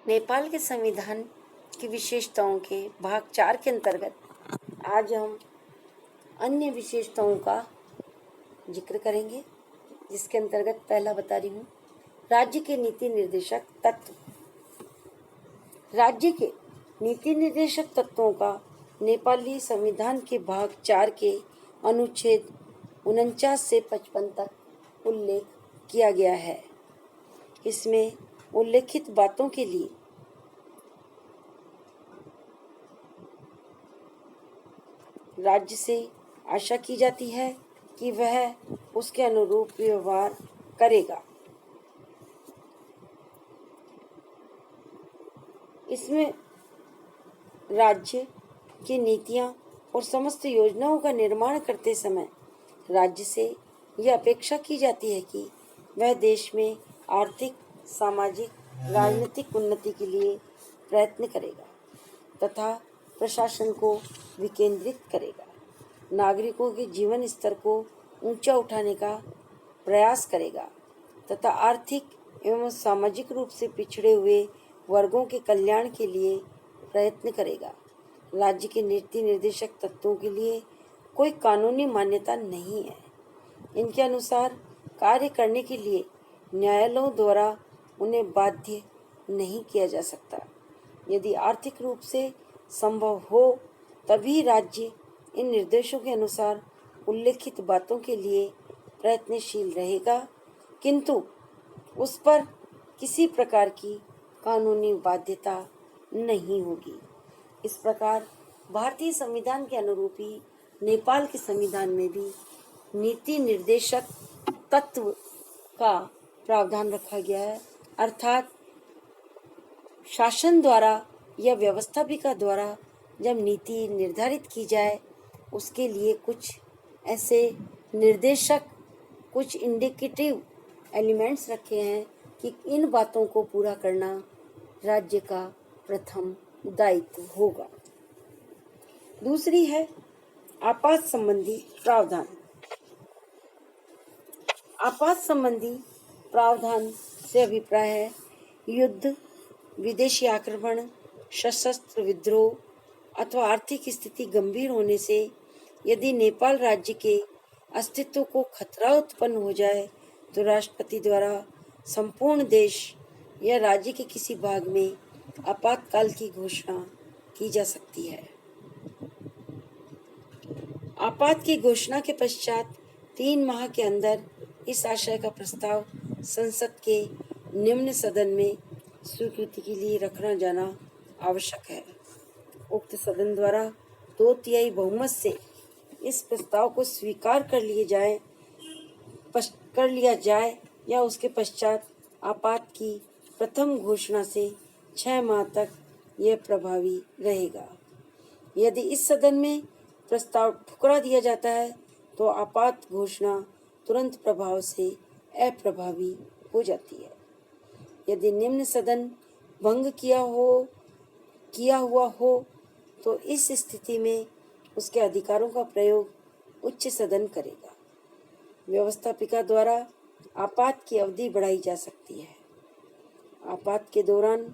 नेपाल के संविधान की विशेषताओं के भाग 4 के अंतर्गत आज हम अन्य विशेषताओं का जिक्र करेंगे, जिसके अंतर्गत पहला बता रही हूँ राज्य के नीति निर्देशक तत्व। राज्य के नीति निर्देशक तत्वों का नेपाली संविधान के भाग 4 के अनुच्छेद 49 से 55 तक उल्लेख किया गया है। इसमें उल्लेखित बातों के लिए राज्य से आशा की जाती है कि वह उसके अनुरूप व्यवहार करेगा। इसमें राज्य की नीतियां और समस्त योजनाओं का निर्माण करते समय राज्य से यह अपेक्षा की जाती है कि वह देश में आर्थिक, सामाजिक, राजनीतिक उन्नति के लिए प्रयत्न करेगा तथा प्रशासन को विकेंद्रित करेगा, नागरिकों के जीवन स्तर को ऊंचा उठाने का प्रयास करेगा तथा आर्थिक एवं सामाजिक रूप से पिछड़े हुए वर्गों के कल्याण के लिए प्रयत्न करेगा। राज्य के नीति निर्देशक तत्वों के लिए कोई कानूनी मान्यता नहीं है। इनके अनुसार कार्य करने के लिए न्यायालयों द्वारा उन्हें बाध्य नहीं किया जा सकता। यदि आर्थिक रूप से संभव हो तभी राज्य इन निर्देशों के अनुसार उल्लेखित बातों के लिए प्रयत्नशील रहेगा, किंतु उस पर किसी प्रकार की कानूनी बाध्यता नहीं होगी। इस प्रकार भारतीय संविधान के अनुरूप ही नेपाल के संविधान में भी नीति निर्देशक तत्व का प्रावधान रखा गया है, अर्थात शासन द्वारा या व्यवस्थापिका द्वारा जब नीति निर्धारित की जाए उसके लिए कुछ ऐसे निर्देशक, कुछ इंडिकेटिव एलिमेंट्स रखे हैं कि इन बातों को पूरा करना राज्य का प्रथम दायित्व होगा। दूसरी है आपात संबंधी प्रावधान। आपात संबंधी प्रावधान से अभिप्राय है युद्ध, विदेशी आक्रमण, सशस्त्र विद्रोह अथवा आर्थिक स्थिति गंभीर होने से यदि नेपाल राज्य के अस्तित्व को खतरा उत्पन्न हो जाए तो राष्ट्रपति द्वारा संपूर्ण देश या राज्य के किसी भाग में आपातकाल की घोषणा की जा सकती है। आपात की घोषणा के पश्चात 3 माह के अंदर इस आशय का प्रस्ताव संसद के निम्न सदन में स्वीकृति के लिए रखना जाना आवश्यक है। उक्त सदन द्वारा 2/3 बहुमत से इस प्रस्ताव को स्वीकार कर लिया जाए या उसके पश्चात आपात की प्रथम घोषणा से 6 माह तक यह प्रभावी रहेगा। यदि इस सदन में प्रस्ताव ठुकरा दिया जाता है तो आपात घोषणा तुरंत प्रभाव से अप्रभावी हो जाती है। यदि निम्न सदन भंग किया हुआ हो तो इस स्थिति में उसके अधिकारों का प्रयोग उच्च सदन करेगा। व्यवस्थापिका द्वारा आपात की अवधि बढ़ाई जा सकती है। आपात के दौरान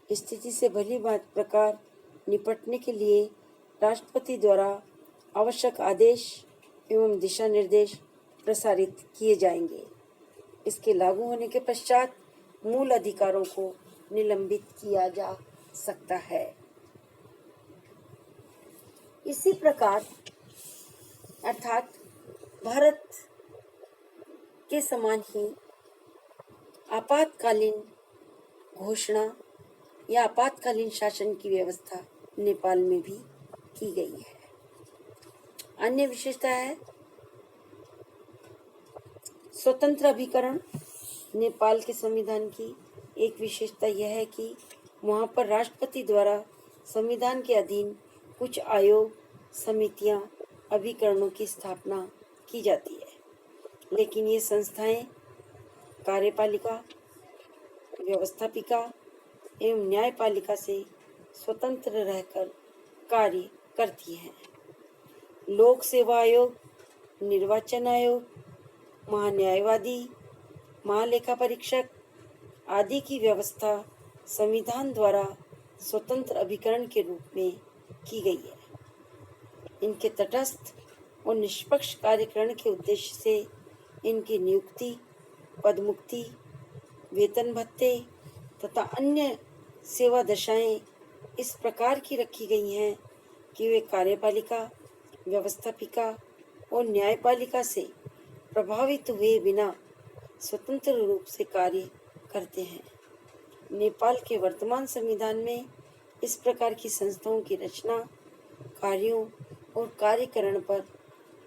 स्थिति से भली प्रकार निपटने के लिए राष्ट्रपति द्वारा आवश्यक आदेश एवं दिशा निर्देश प्रसारित किए जाएंगे। इसके लागू होने के पश्चात मूल अधिकारों को निलंबित किया जा सकता है। इसी प्रकार अर्थात भारत के समान ही आपातकालीन घोषणा या आपातकालीन शासन की व्यवस्था नेपाल में भी की गई है। अन्य विशेषता है स्वतंत्र अभिकरण। नेपाल के संविधान की एक विशेषता यह है कि वहाँ पर राष्ट्रपति द्वारा संविधान के अधीन कुछ आयोग, समितियां, अभिकरणों की स्थापना की जाती है, लेकिन ये संस्थाएं कार्यपालिका, व्यवस्थापिका एवं न्यायपालिका से स्वतंत्र रहकर कार्य करती हैं। लोक सेवा आयोग, निर्वाचन आयोग, महान्यायवादी, महालेखा परीक्षक आदि की व्यवस्था संविधान द्वारा स्वतंत्र अभिकरण के रूप में की गई है। इनके तटस्थ और निष्पक्ष कार्यकरण के उद्देश्य से इनकी नियुक्ति, पदमुक्ति, वेतन भत्ते तथा अन्य सेवा दशाएं इस प्रकार की रखी गई हैं कि वे कार्यपालिका, व्यवस्थापिका और न्यायपालिका से प्रभावित हुए बिना स्वतंत्र रूप से कार्य करते हैं। नेपाल के वर्तमान संविधान में इस प्रकार की संस्थाओं की रचना, कार्यों और कार्यकरण पर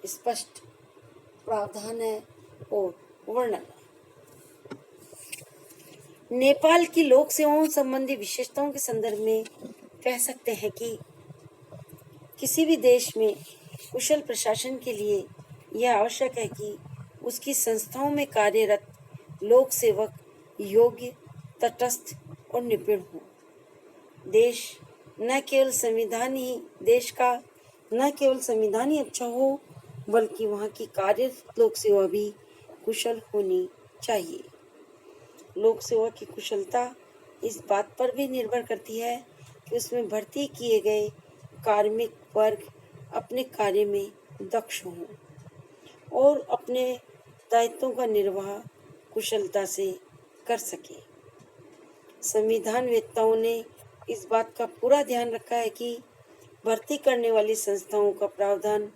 स्पष्ट प्रावधान है और वर्णन है। नेपाल की लोक सेवाओं संबंधी विशेषताओं के संदर्भ में कह सकते हैं कि किसी भी देश में कुशल प्रशासन के लिए यह आवश्यक है कि उसकी संस्थाओं में कार्यरत लोक सेवक योग्य, तटस्थ और निपुण हों। देश का न केवल संविधान ही अच्छा हो, बल्कि वहाँ की कार्यरत लोक सेवा भी कुशल होनी चाहिए। लोक सेवा की कुशलता इस बात पर भी निर्भर करती है कि उसमें भर्ती किए गए कार्मिक वर्ग अपने कार्य में दक्ष हों और अपने दायित्वों का निर्वाह कुशलता से कर सके। संविधान वेत्ताओं ने इस बात का पूरा ध्यान रखा है कि भर्ती करने वाली संस्थाओं का प्रावधान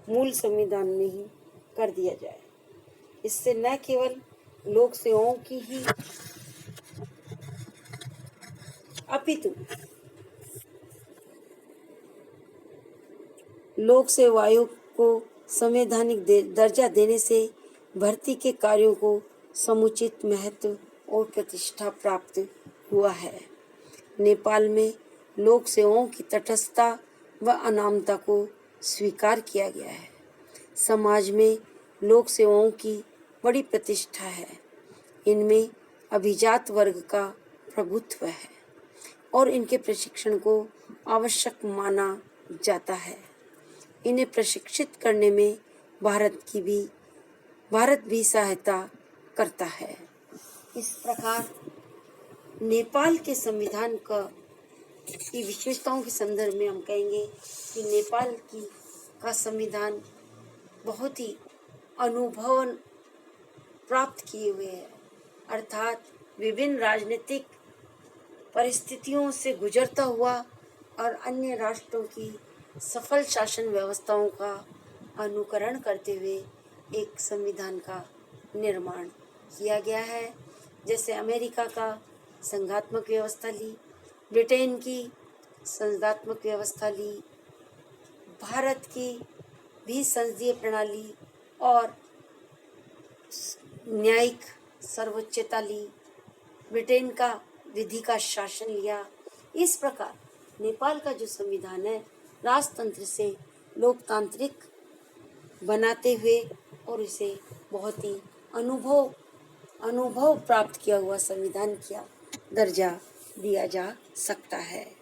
मूल संविधान में ही कर दिया जाए। इससे न केवल लोक सेवाओं की ही अपितु लोक सेवा आयोग को संवैधानिक दर्जा देने से भर्ती के कार्यों को समुचित महत्व और प्रतिष्ठा प्राप्त हुआ है। नेपाल में लोक सेवाओं की तटस्थता व अनामता को स्वीकार किया गया है। समाज में लोक सेवाओं की बड़ी प्रतिष्ठा है। इनमें अभिजात वर्ग का प्रभुत्व है और इनके प्रशिक्षण को आवश्यक माना जाता है। इन्हें प्रशिक्षित करने में भारत भी सहायता करता है। इस प्रकार नेपाल के संविधान की विशेषताओं के संदर्भ में हम कहेंगे कि नेपाल का संविधान बहुत ही अनुभव प्राप्त किए हुए है, अर्थात विभिन्न राजनीतिक परिस्थितियों से गुजरता हुआ और अन्य राष्ट्रों की सफल शासन व्यवस्थाओं का अनुकरण करते हुए एक संविधान का निर्माण किया गया है। जैसे अमेरिका का संघात्मक व्यवस्था ली, ब्रिटेन की संघात्मक व्यवस्था ली, भारत की भी संसदीय प्रणाली और न्यायिक सर्वोच्चता ली, ब्रिटेन का विधि का शासन लिया। इस प्रकार नेपाल का जो संविधान है राजतंत्र से लोकतांत्रिक बनाते हुए और इसे बहुत ही अनुभव प्राप्त किया हुआ संविधान का दर्जा दिया जा सकता है।